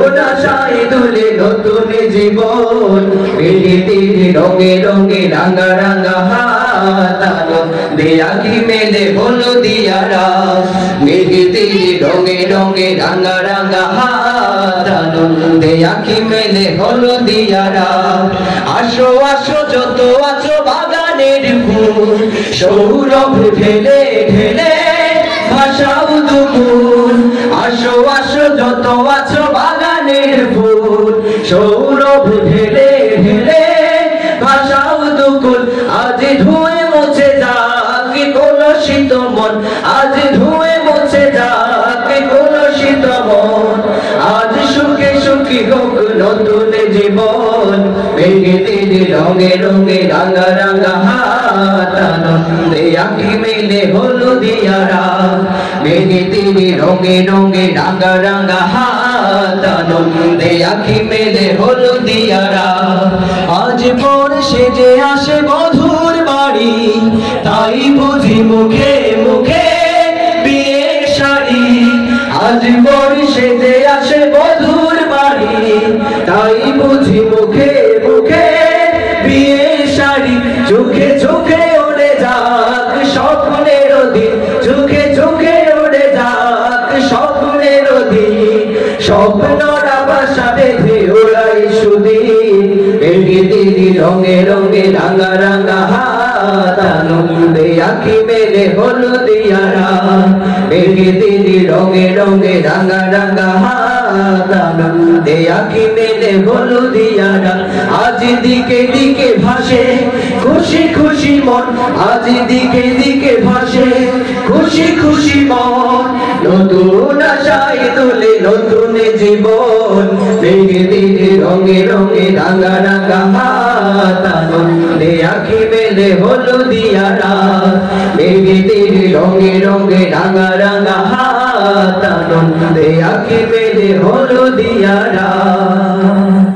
নতুন আশায় দুলে নতুন জীবন প্রীতির রঙে রঙে রাঙা রাঙা হাত আনন্দে আঁখি মেলে হলদিয়া রাত প্রীতির রঙে রঙে রাঙা রাঙা হাত আনন্দে আঁখি মেলে হলদিয়া রাত আসো আসো যত আছো বাগানের ফুল সৌরভ ঢেলে ঢেলে ভাষাও দুপুর আসো আসো যত আছো বাগানের ফুল সৌরভ ঢেলে ঢেলে ভাষাও দুপুর আজ ধুয়ে মুছে যাক কলুষিত মন আজ ধুয়ে মুছে যাক কলুষিত মন আজ সুখে সুখী হোক নতুন জীবন প্রীতির রঙে রঙে রাঙা রাঙা হাত আনন্দে আঁখি মেলে হলদিয়া রাত প্রীতির রঙে রঙে রাঙা রাঙা হাত আনন্দে আঁখি মেলে হলদিয়া রাত আজ পর সেজে আসে বধূর বাড়ি তাই বুঝি মুখে মুখে বিয়ের শাড়ি আজ পর সেজে আসে বধূর বাড়ি তাই বুঝি মুখে মুখে বিয়ের শাড়ি চোখে চোখে ওড়ে যাক স্বপ্নের দিন চোখে চোখে ওড়ে যাক স্বপ্নের দিন স্বপ্নরা বাসা বেঁধে ওড়াই সুদিন প্রীতির রঙে রঙে রাঙা রাঙা হাত আনন্দে আঁখি মেলে হলদিয়া রাত প্রীতির রঙে রঙে রাঙা রাঙা হাত আনন্দে আঁখি মেলে হলদিয়া রাত আজ দিকে দিকে ভাসে খুশি খুশি মন আজ দিকে দিকে ভাসে খুশি খুশি মন নতুন আশায় তুলে নতুন জীবন প্রীতির রঙে রঙে রাঙা রাঙা হাত আনন্দে আঁখি মেলে হলদিয়া রাত প্রীতির রঙে রঙে রাঙা রাঙা হাত আনন্দে আঁখি মেলে হলদিয়া রাত।